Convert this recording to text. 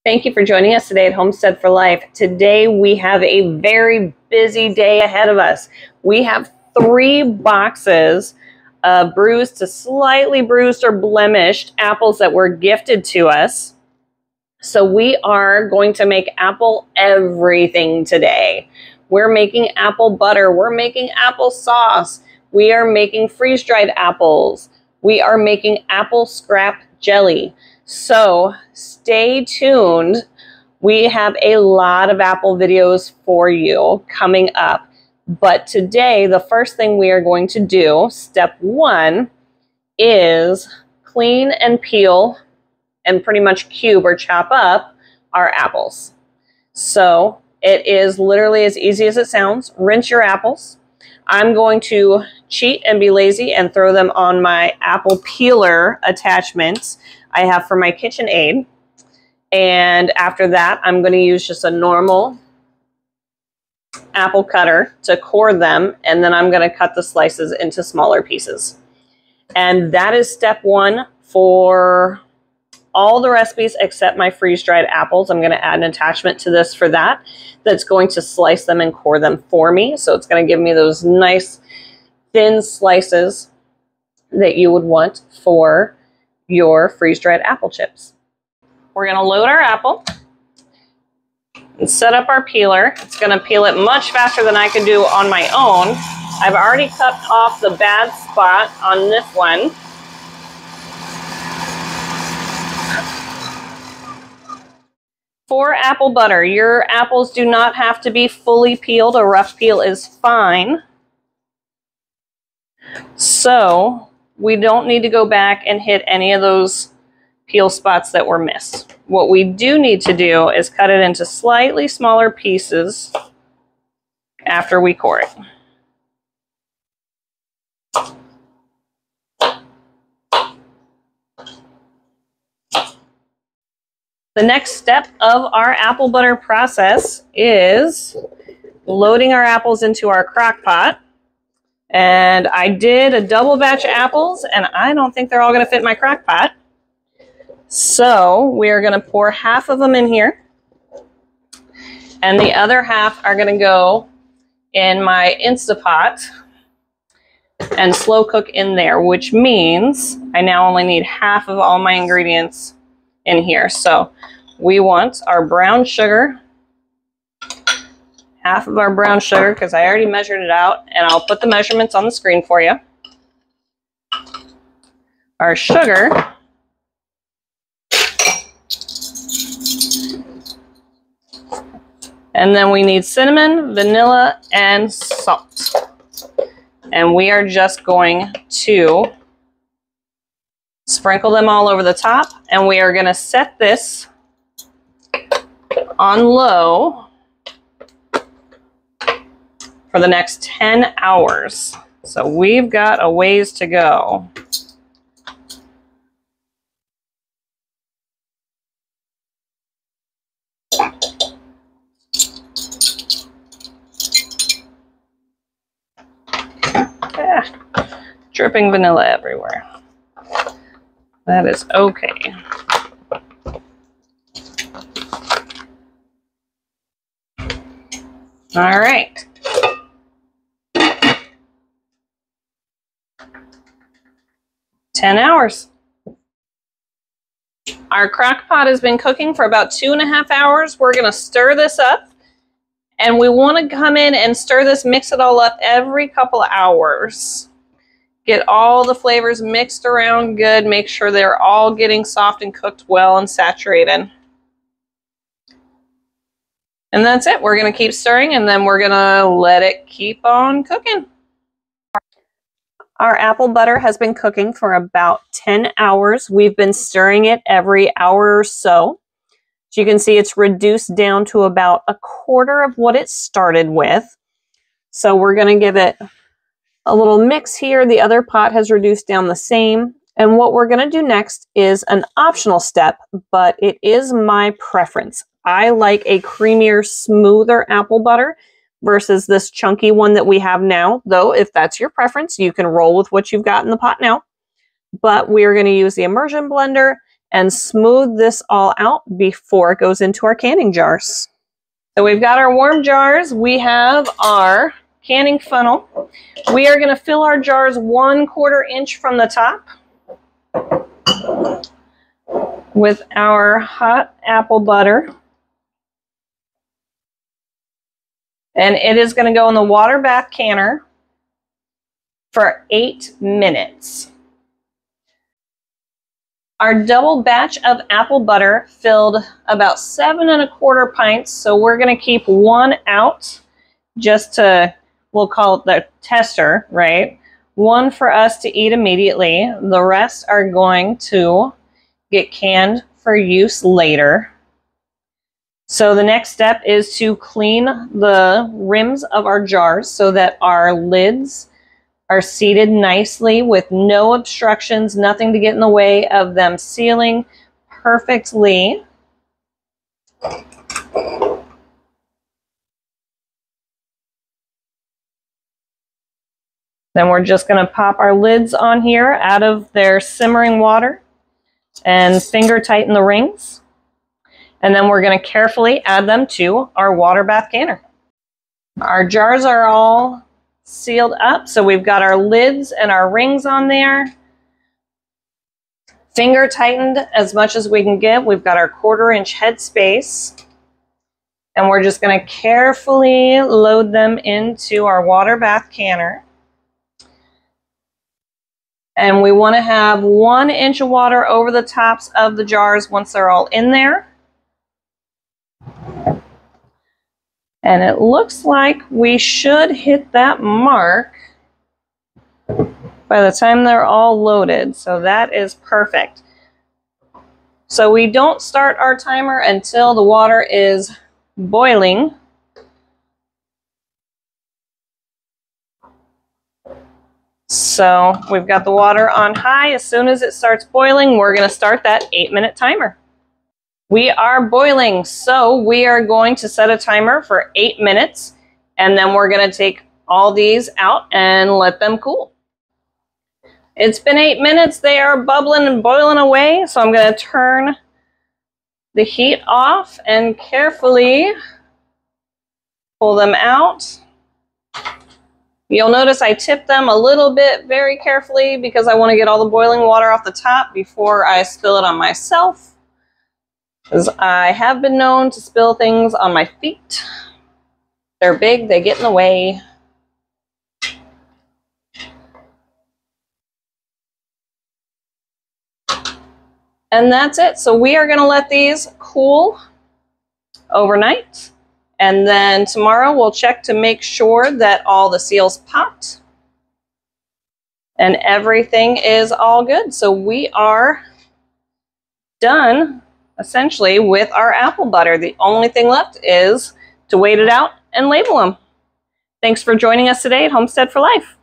Thank you for joining us today at Homestead for Life. Today we have a very busy day ahead of us. We have 3 boxes of bruised to slightly bruised or blemished apples that were gifted to us. So we are going to make apple everything today. We're making apple butter. We're making apple sauce. We are making freeze-dried apples. We are making apple scrap jelly. So stay tuned. We have a lot of apple videos for you coming up. But today, the first thing we are going to do, step 1, is clean and peel and pretty much cube or chop up our apples. So it is literally as easy as it sounds. Rinse your apples. I'm going to cheat and be lazy and throw them on my apple peeler attachments I have for my KitchenAid. And after that, I'm going to use just a normal apple cutter to core them, and then I'm going to cut the slices into smaller pieces. And that is step 1 for all the recipes except my freeze-dried apples. I'm going to add an attachment to this for that that's going to slice them and core them for me. So it's going to give me those nice thin slices that you would want for your freeze-dried apple chips. We're going to load our apple and set up our peeler. It's going to peel it much faster than I can do on my own. I've already cut off the bad spot on this one. For apple butter, your apples do not have to be fully peeled. A rough peel is fine. So we don't need to go back and hit any of those peel spots that were missed. What we do need to do is cut it into slightly smaller pieces after we core it. The next step of our apple butter process is loading our apples into our crock pot. And I did a double batch of apples, and I don't think they're all going to fit in my crock pot. So we're going to pour half of them in here, and the other half are going to go in my Instapot and slow cook in there, which means I now only need half of all my ingredients in here. So we want our brown sugar, half of our brown sugar, because I already measured it out, and I'll put the measurements on the screen for you. Our sugar, and then we need cinnamon, vanilla, and salt. And we are just going to sprinkle them all over the top, and we are going to set this on low for the next 10 hours. So we've got a ways to go. Dripping vanilla everywhere. That is okay. All right. $10 hours. Our crock pot has been cooking for about 2.5 hours. We're going to stir this up, and we want to come in and stir this, mix it all up every couple of hours. Get all the flavors mixed around good. Make sure they're all getting soft and cooked well and saturated. And that's it. We're going to keep stirring, and then we're going to let it keep on cooking. Our apple butter has been cooking for about 10 hours. We've been stirring it every hour or so. As you can see, it's reduced down to about 1/4 of what it started with. So we're going to give it a little mix here. The other pot has reduced down the same. And what we're going to do next is an optional step, but it is my preference. I like a creamier, smoother apple butter versus this chunky one that we have now. Though, if that's your preference, you can roll with what you've got in the pot now. But we're going to use the immersion blender and smooth this all out before it goes into our canning jars. So we've got our warm jars. We have our canning funnel. We are going to fill our jars 1/4 inch from the top with our hot apple butter. And it is going to go in the water bath canner for 8 minutes. Our double batch of apple butter filled about 7 1/4 pints, so we're going to keep 1 out just to, we'll call it the tester, right? 1 for us to eat immediately. The rest are going to get canned for use later. So the next step is to clean the rims of our jars so that our lids are seated nicely with no obstructions, nothing to get in the way of them sealing perfectly. Then we're just going to pop our lids on here out of their simmering water and finger tighten the rings. And then we're going to carefully add them to our water bath canner. Our jars are all sealed up, so we've got our lids and our rings on there. Finger tightened as much as we can get. We've got our 1/4 inch head space. And we're just going to carefully load them into our water bath canner. And we want to have 1 inch of water over the tops of the jars once they're all in there. And it looks like we should hit that mark by the time they're all loaded. So that is perfect. So we don't start our timer until the water is boiling. So we've got the water on high. As soon as it starts boiling, we're going to start that 8-minute timer. We are boiling, so we are going to set a timer for 8 minutes, and then we're going to take all these out and let them cool. It's been 8 minutes. They are bubbling and boiling away, so I'm going to turn the heat off and carefully pull them out. You'll notice I tip them a little bit very carefully because I want to get all the boiling water off the top before I spill it on myself. Because I have been known to spill things on my feet. They're big, they get in the way. And that's it. So we are going to let these cool overnight. And then tomorrow we'll check to make sure that all the seals popped. And everything is all good. So we are done essentially with our apple butter. The only thing left is to wait it out and label them. Thanks for joining us today at Homestead for Life.